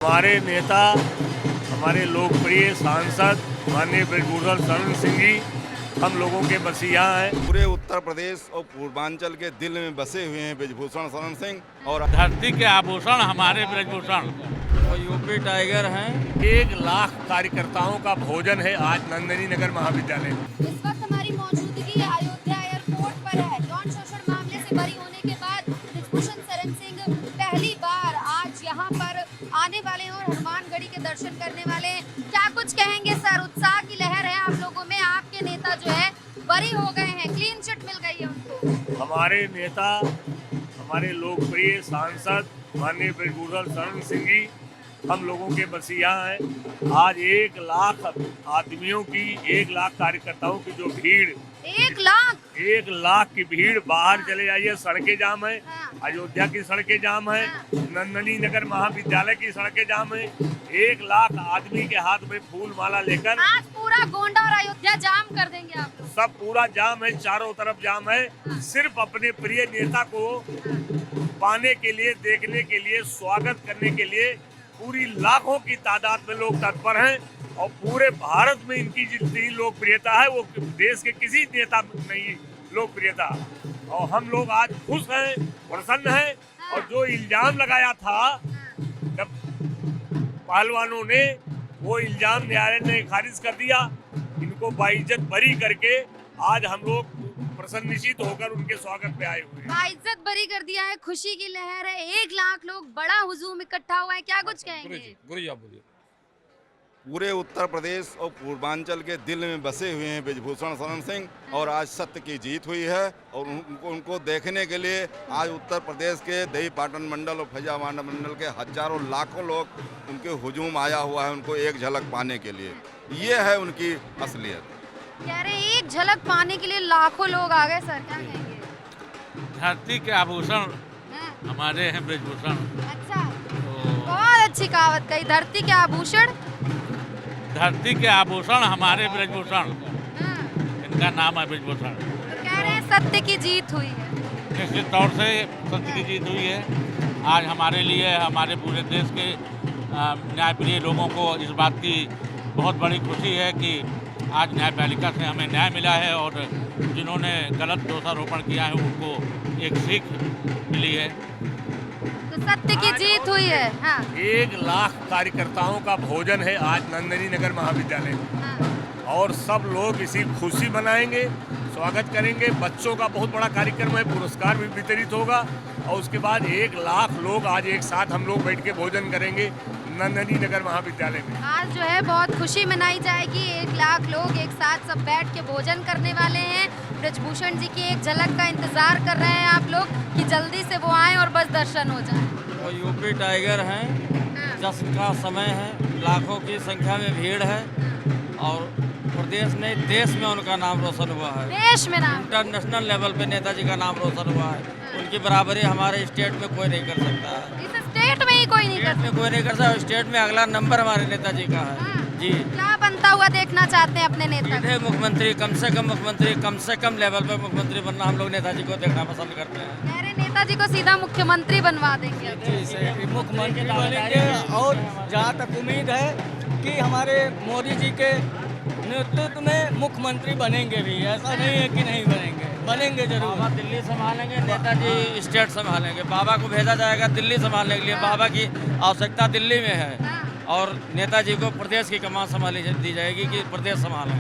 हमारे नेता, हमारे लोकप्रिय सांसद माननीय बृजभूषण शरण सिंह जी हम लोगों के मसीहा हैं। पूरे उत्तर प्रदेश और पूर्वांचल के दिल में बसे हुए हैं बृजभूषण शरण सिंह और धरती के आभूषण हमारे बृजभूषण और यूपी टाइगर हैं। 1 लाख कार्यकर्ताओं का भोजन है आज नंदनी नगर महाविद्यालय में। इस वक्त हमारी मौजूदगी अयोध्या एयरपोर्ट पर है। यौन शोषण मामले से बरी होने के बाद बृजभूषण शरण सिंह पहली बार आज यहाँ पर आने वाले हैं और हनुमानगढ़ी के दर्शन करने वाले हैं। क्या कुछ कहेंगे सर? उत्साह की लहर है आप लोगों में। आपके नेता जो है बरी हो गए हैं, क्लीन चिट मिल गई है उनको। हमारे नेता, हमारे लोकप्रिय सांसद माननीय बृजभूषण शरण सिंह जी हम लोगों के मसीहा हैं। आज 1 लाख आदमियों की, 1 लाख कार्यकर्ताओं की जो भीड़, 1 लाख की भीड़, बाहर चले जाइए, सड़कें जाम है। अयोध्या की सड़कें जाम है, नंदनी नगर महाविद्यालय की सड़कें जाम है। 1 लाख आदमी के हाथ में फूल माला लेकर आज पूरा गोंडा और अयोध्या जाम कर देंगे आप लोग। सब पूरा जाम है, चारों तरफ जाम है। सिर्फ अपने प्रिय नेता को पाने के लिए, देखने के लिए, स्वागत करने के लिए पूरी लाखों की तादाद में लोग तत्पर हैं और पूरे भारत में इनकी जितनी लोकप्रियता है वो देश के किसी नेता में नहीं लोकप्रियता। और हम लोग आज खुश हैं, प्रसन्न हैं। और जो इल्जाम लगाया था जब पहलवानों ने, वो इल्जाम न्यायालय ने खारिज कर दिया। इनको बाइज्जत बरी करके आज हम लोग प्रसन्नचित्त होकर उनके स्वागत पे आए हुए हैं। बाइज्जत बरी कर दिया है, खुशी की लहर है। 1 लाख लोग, बड़ा हुजूम इकट्ठा हुआ है। क्या कुछ कहेंगे? पूरे उत्तर प्रदेश और पूर्वांचल के दिल में बसे हुए हैं बृजभूषण शरण सिंह और आज सत्य की जीत हुई है। और उनको देखने के लिए आज उत्तर प्रदेश के देवीपाटन मंडल और फैजाबाद मंडल के हजारों लाखों लोग उनके हुजूम आया हुआ है उनको एक झलक पाने के लिए। ये है उनकी असलियत। कह रहे 1 झलक पाने के लिए लाखों लोग आ गए। सर क्या कहेंगे? धरती के आभूषण हाँ, हमारे हैं बृजभूषण। अच्छा, बहुत अच्छी कहावत कही। धरती के आभूषण, धरती के आभूषण हमारे बृजभूषण, हाँ, इनका नाम है बृजभूषण। तो कह रहे हैं सत्य की जीत हुई है। निश्चित तौर से सत्य की जीत हुई है। आज हमारे लिए, हमारे पूरे देश के न्यायप्रिय लोगों को इस बात की बहुत बड़ी खुशी है कि आज न्यायपालिका से हमें न्याय मिला है और जिन्होंने गलत दोषारोपण किया है उनको एक सीख मिली है। तो सत्य की जीत हुई है। हाँ, 1 लाख कार्यकर्ताओं का भोजन है आज नंदनी नगर महाविद्यालय में। हाँ, और सब लोग इसी खुशी मनाएंगे, स्वागत करेंगे। बच्चों का बहुत बड़ा कार्यक्रम है, पुरस्कार भी वितरित होगा। और उसके बाद 1 लाख लोग आज एक साथ हम लोग बैठ के भोजन करेंगे नंदनी नगर महाविद्यालय में। आज जो है बहुत खुशी मनाई जाएगी। 1 लाख लोग एक साथ सब बैठ के भोजन करने वाले हैं। बृजभूषण जी की एक झलक का इंतजार कर रहे हैं आप लोग कि जल्दी से वो आए और बस दर्शन हो जाए। और यूपी टाइगर हैं। हाँ, जश्न का समय है, लाखों की संख्या में भीड़ है और प्रदेश में, देश में उनका नाम रोशन हुआ है। देश में नाम, इंटरनेशनल लेवल पे नेताजी का नाम रोशन हुआ है। उनकी बराबरी हमारे स्टेट में कोई नहीं कर सकता है। इस स्टेट में ही कोई नहीं स्टेट कर में कोई नहीं कर सकता। स्टेट में अगला नंबर हमारे नेताजी का है। हाँ। जी, क्या बनता हुआ देखना चाहते हैं अपने नेता को? सीधे मुख्यमंत्री, कम से कम लेवल पे मुख्यमंत्री बनना हम लोग नेताजी को देखना पसंद करते हैं। कह रहे नेताजी को सीधा मुख्यमंत्री बनवा देंगे। मुख्यमंत्री बनेंगे और जहाँ तक उम्मीद है कि हमारे मोदी जी के नेतृत्व में मुख्यमंत्री बनेंगे भी। ऐसा नहीं है कि नहीं बनेंगे, बनेंगे जरूर। बाबा दिल्ली संभालेंगे, नेताजी स्टेट संभालेंगे। बाबा को भेजा जाएगा दिल्ली संभालने के लिए। बाबा की आवश्यकता दिल्ली में है हाँ, और नेताजी को प्रदेश की कमान संभाली दी जाएगी कि प्रदेश संभालें।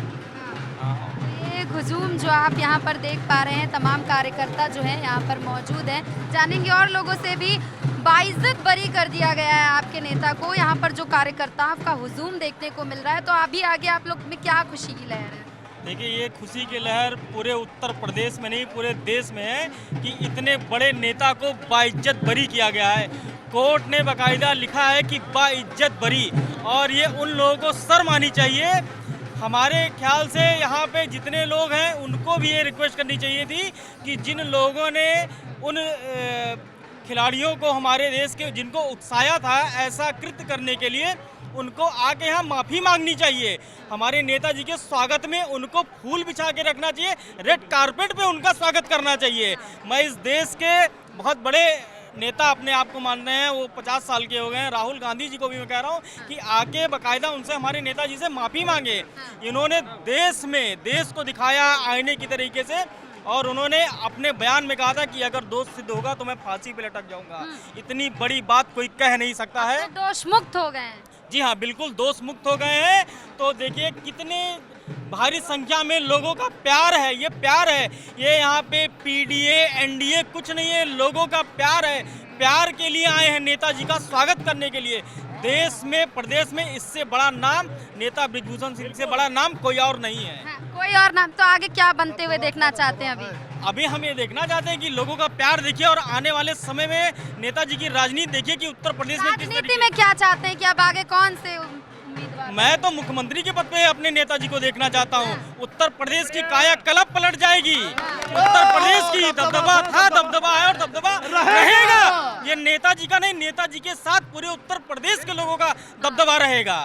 ये हुजूम जो आप यहाँ पर देख पा रहे हैं, तमाम कार्यकर्ता जो है यहाँ पर मौजूद हैं। जानेंगे और लोगों से भी। बाइज्जत बरी कर दिया गया है आपके नेता को। यहाँ पर जो कार्यकर्ताओं का हुजूम देखने को मिल रहा है, तो अभी आगे आप लोग में क्या खुशी की लहर है? देखिए, ये खुशी की लहर पूरे उत्तर प्रदेश में नहीं, पूरे देश में है कि इतने बड़े नेता को बाइज्जत बरी किया गया है। कोर्ट ने बाकायदा लिखा है कि बाइज्जत बरी, और ये उन लोगों को शर्म आनी चाहिए। हमारे ख्याल से यहाँ पे जितने लोग हैं उनको भी ये रिक्वेस्ट करनी चाहिए थी कि जिन लोगों ने उन खिलाड़ियों को, हमारे देश के, जिनको उत्साया था ऐसा कृत्य करने के लिए, उनको आके यहाँ माफ़ी मांगनी चाहिए। हमारे नेताजी के स्वागत में उनको फूल बिछा के रखना चाहिए, रेड कारपेट पे उनका स्वागत करना चाहिए। मैं इस देश के बहुत बड़े नेता अपने आप को मान रहे हैं, वो 50 साल के हो गए हैं। राहुल गांधी जी को भी मैं कह रहा हूँ कि आके बाकायदा उनसे हमारे नेताजी से माफ़ी मांगे। इन्होंने देश को दिखाया आईने की तरीके से, और उन्होंने अपने बयान में कहा था कि अगर दोष सिद्ध होगा तो मैं फांसी पे लटक जाऊंगा। इतनी बड़ी बात कोई कह नहीं सकता है। दोष मुक्त हो गए हैं। जी हाँ, बिल्कुल दोष मुक्त हो गए हैं। तो देखिए कितने भारी संख्या में लोगों का प्यार है, ये प्यार है, ये यहाँ पे पीडीए एनडीए कुछ नहीं है, लोगों का प्यार है। प्यार के लिए आए हैं नेताजी का स्वागत करने के लिए। देश में प्रदेश में इससे बड़ा नाम, नेता बृजभूषण सिंह से बड़ा नाम कोई और नहीं है। हाँ, कोई और नाम। तो आगे क्या बनते हुए देखना चाहते हैं अभी हम ये देखना चाहते हैं कि लोगों का प्यार देखिए, और आने वाले समय में नेताजी की राजनीति देखिए कि उत्तर प्रदेश में राजनीति में क्या चाहते हैं कि अब आगे कौन से उम्मीदवार? मैं तो मुख्यमंत्री के पद पे अपने नेताजी को देखना चाहता हूँ। उत्तर प्रदेश की कायाकल्प पलट जाएगी। उत्तर प्रदेश की दबदबा था, दबदबा है और दबदबा रहेगा। ये नेताजी का नहीं, नेताजी के साथ पूरे उत्तर प्रदेश के लोगों का दबदबा रहेगा।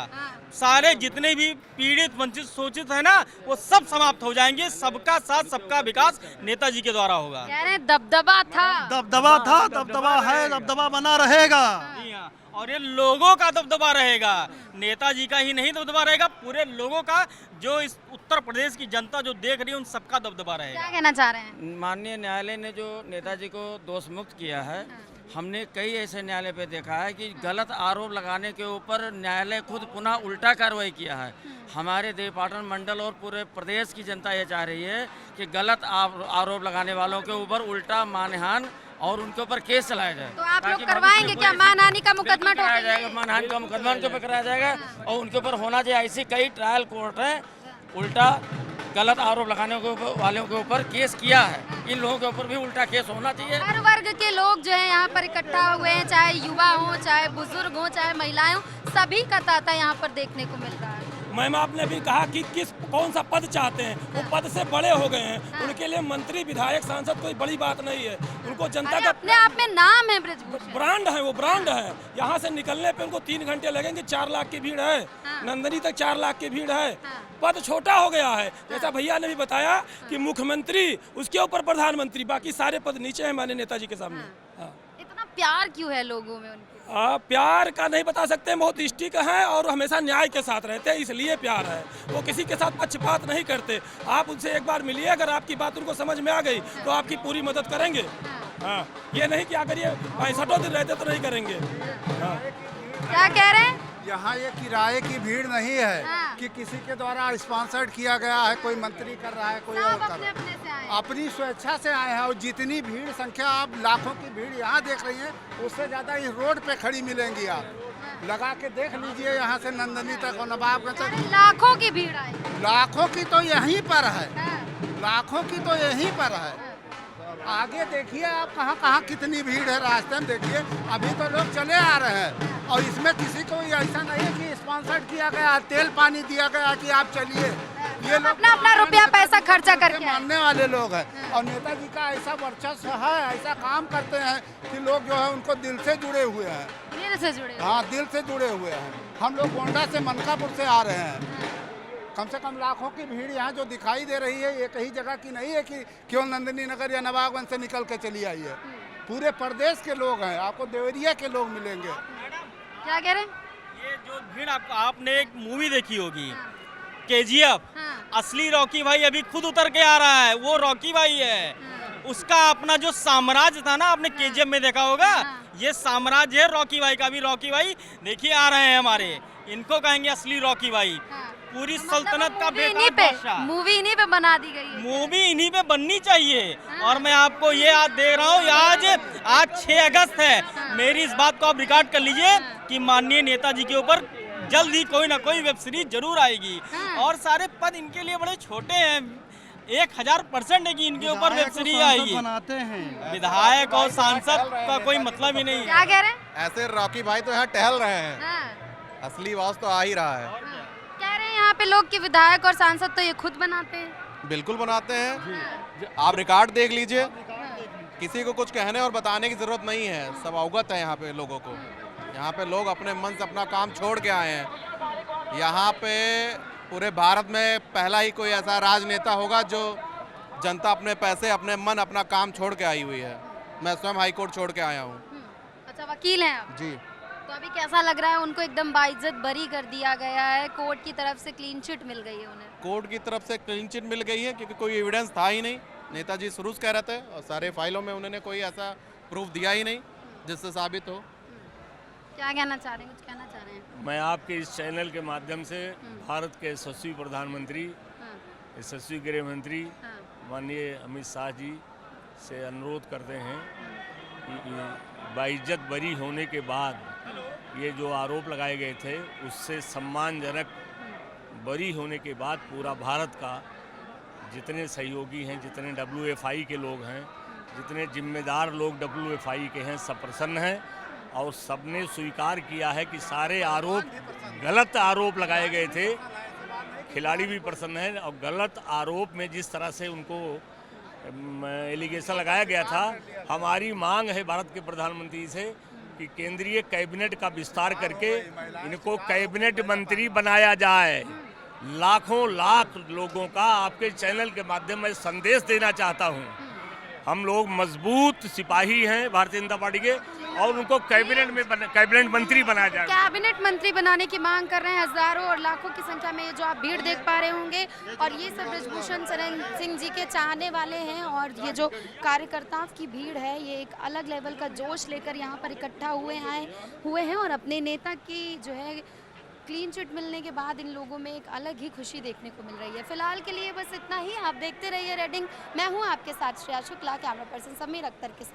सारे जितने भी पीड़ित वंचित शोषित है ना, वो सब समाप्त हो जाएंगे। सबका साथ सबका विकास नेताजी के द्वारा होगा। कह रहे हैं दबदबा था, दबदबा है, दबदबा बना रहेगा। जी हाँ, और ये लोगों का दबदबा रहेगा, नेताजी का ही नहीं दबदबा रहेगा, पूरे लोगों का। जो इस उत्तर प्रदेश की जनता जो देख रही है, उन सबका दबदबा रहेगा। क्या कहना चाह रहे हैं? माननीय न्यायालय ने जो नेताजी को दोष मुक्त किया है, हमने कई ऐसे न्यायालय पे देखा है कि गलत आरोप लगाने के ऊपर न्यायालय खुद पुनः उल्टा कार्रवाई किया है। हमारे देवपाटन मंडल और पूरे प्रदेश की जनता ये चाह रही है कि गलत आरोप लगाने वालों के ऊपर उल्टा मानहानि और उनके ऊपर केस चलाया जाए। तो आप लोग करवाएंगे क्या? मानहानि का मुकदमा कराया जाएगा, मानहानि का मुकदमा उनके ऊपर कराया जाएगा और उनके ऊपर होना चाहिए। ऐसी कई ट्रायल कोर्ट है, उल्टा गलत आरोप लगाने के वालों के ऊपर केस किया है। इन लोगों के ऊपर भी उल्टा केस होना चाहिए। हर वर्ग के लोग जो है यहाँ पर इकट्ठा हुए हैं, चाहे युवा हो, चाहे बुजुर्ग हो, चाहे महिलाएं हो, सभी का तांता यहाँ पर देखने को मिल रहा है। मैम आपने भी कहा कि कौन सा पद चाहते हैं, वो पद से बड़े हो गए हैं। उनके लिए मंत्री विधायक सांसद कोई बड़ी बात नहीं है। उनको जनता का अपने आप में नाम है बृजभूषण, ब्रांड है, वो ब्रांड है। यहाँ से निकलने पे उनको 3 घंटे लगेंगे। 4 लाख की भीड़ है, नंदनी तक 4 लाख की भीड़ है। पद छोटा हो गया है, जैसा भैया ने भी बताया कि मुख्यमंत्री, उसके ऊपर प्रधानमंत्री, बाकी सारे पद नीचे हैं माननीय नेताजी के सामने। इतना प्यार क्यों है लोगों में उनके? प्यार का नहीं बता सकते, बहुत स्टिक है और हमेशा न्याय के साथ रहते हैं, इसलिए प्यार है। वो किसी के साथ पक्षपात नहीं करते। आप उनसे एक बार मिलिए, अगर आपकी बात उनको समझ में आ गई तो आपकी पूरी मदद करेंगे। हाँ, ये नहीं कि अगर ये 65 दिन रहते तो नहीं करेंगे। हाँ। क्या कह रहे हैं? यहाँ ये किराए की भीड़ नहीं है कि किसी के द्वारा स्पॉन्सर्ड किया गया है, कोई मंत्री कर रहा है, कोई और कर रहा है। अपनी स्वेच्छा से आए हैं और जितनी भीड़ संख्या आप लाखों की भीड़ यहाँ देख रही हैं, उससे ज़्यादा इस रोड पे खड़ी मिलेंगी। आप लगा के देख लीजिए, यहाँ से नंदनी तक और नवाबगंज तक लाखों की भीड़ आई। लाखों की तो यहीं पर है, लाखों की तो यहीं पर है। आगे देखिए आप कहाँ कहाँ कितनी भीड़ है, रास्ते में देखिए। अभी तो लोग चले आ रहे हैं और इसमें किसी को ऐसा नहीं है कि स्पॉन्सर्ड किया गया, तेल पानी दिया गया कि आप चलिए। ये लोग अपना अपना रुपया पैसा खर्चा करके मानने वाले लोग हैं और नेताजी का ऐसा वर्चस्व है, ऐसा काम करते हैं कि लोग जो है उनको दिल से जुड़े हुए हैं। दिल से जुड़े? हाँ, दिल से जुड़े हुए हैं। हम लोग गोंडा से मनकापुर से आ रहे हैं। कम से कम लाखों की भीड़ यहाँ जो दिखाई दे रही है, ये कहीं जगह की नहीं है कि क्यों नंदिनी नगर या नवाबगंज से निकल के चली आई है। पूरे प्रदेश के लोग हैं, आपको देवरिया के लोग मिलेंगे। क्या कह रहे हैं? ये जो भीड़ आपने एक मूवी देखी होगी, KGF। असली रॉकी भाई अभी खुद उतर के आ रहा है, वो रॉकी भाई है। उसका अपना जो साम्राज्य था ना, आपने KGF में देखा होगा, ये साम्राज्य है रॉकी भाई का। भी रॉकी भाई देखिए आ रहे हैं हमारे, इनको कहेंगे असली रॉकी भाई। पूरी सल्तनत का बेताज मूवी इन्हीं पे बना दी गई है। मूवी इन्हीं पे बननी चाहिए। और मैं आपको ये याद दे रहा हूँ, आज 6 अगस्त है। मेरी इस बात को आप रिकॉर्ड कर लीजिए कि माननीय नेताजी के ऊपर जल्द ही कोई ना कोई वेब सीरीज जरूर आएगी। और सारे पद इनके लिए बड़े छोटे हैं, 1000% है कि इनके ऊपर वेब सीरीज आएगी। बनाते हैं विधायक और सांसद का कोई मतलब ही नहीं है। क्या कह रहे हैं? ऐसे रॉकी भाई तो यहाँ टहल रहे हैं, असली आवाज तो आ ही रहा है। कह रहे हैं यहाँ पे लोग कि विधायक और सांसद तो ये खुद बनाते हैं। बिल्कुल बनाते हैं, आप रिकॉर्ड देख लीजिए। किसी को कुछ कहने और बताने की जरूरत नहीं है, सब अवगत है यहाँ पे लोगों को। यहाँ पे लोग अपने मन से अपना काम छोड़ के आए हैं। यहाँ पे पूरे भारत में पहला ही कोई ऐसा राजनेता होगा जो जनता अपने पैसे, अपने मन, अपना काम छोड़ के आई हुई है। मैं स्वयं हाई कोर्ट छोड़ के आया हूँ। अच्छा, वकील हैं आप? जी। तो अभी कैसा लग रहा है? उनको एकदम बाइज्जत बरी कर दिया गया है, कोर्ट की तरफ से क्लीन चिट मिल गई है उन्हें। कोर्ट की तरफ से क्लीन चिट मिल गई है क्योंकि कोई एविडेंस था ही नहीं। नेताजी शुरू से कह रहे थे और सारे फाइलों में उन्होंने कोई ऐसा प्रूफ दिया ही नहीं जिससे साबित हो। क्या कहना चाह रहे हैं? कुछ कहना चाह रहे हैं? मैं आपके इस चैनल के माध्यम से भारत के यशस्वी प्रधानमंत्री, यशस्वी गृह मंत्री माननीय अमित शाह जी से अनुरोध करते हैं कि बाइज्जत बरी होने के बाद ये जो आरोप लगाए गए थे उससे सम्मानजनक बरी होने के बाद पूरा भारत का जितने सहयोगी हैं, जितने WFI के लोग हैं, जितने जिम्मेदार लोग WFI के हैं, सब प्रसन्न हैं और सबने स्वीकार किया है कि सारे आरोप गलत आरोप लगाए गए थे। खिलाड़ी भी प्रसन्न हैं और गलत आरोप में जिस तरह से उनको एलिगेशन लगाया गया था, हमारी मांग है भारत के प्रधानमंत्री से कि केंद्रीय कैबिनेट का विस्तार करके इनको कैबिनेट मंत्री बनाया जाए। लाखों लाख लोगों का आपके चैनल के माध्यम में संदेश देना चाहता हूं, हम लोग मजबूत सिपाही हैं भारतीय जनता पार्टी के और उनको कैबिनेट मंत्री बनाया जाए। कैबिनेट मंत्री बनाने की मांग कर रहे हैं हजारों और लाखों की संख्या में, ये जो आप भीड़ देख पा रहे होंगे। और ये सब बृजभूषण शरण सिंह जी के चाहने वाले हैं और ये जो कार्यकर्ताओं की भीड़ है ये एक अलग लेवल का जोश लेकर यहाँ पर इकट्ठा हुए हैं और अपने नेता की जो है क्लीन चिट मिलने के बाद इन लोगों में एक अलग ही खुशी देखने को मिल रही है। फिलहाल के लिए बस इतना ही। आप देखते रहिए रेडिंग। मैं हूँ आपके साथ श्रेया शुक्ला, कैमरा पर्सन समीर अख्तर के साथ।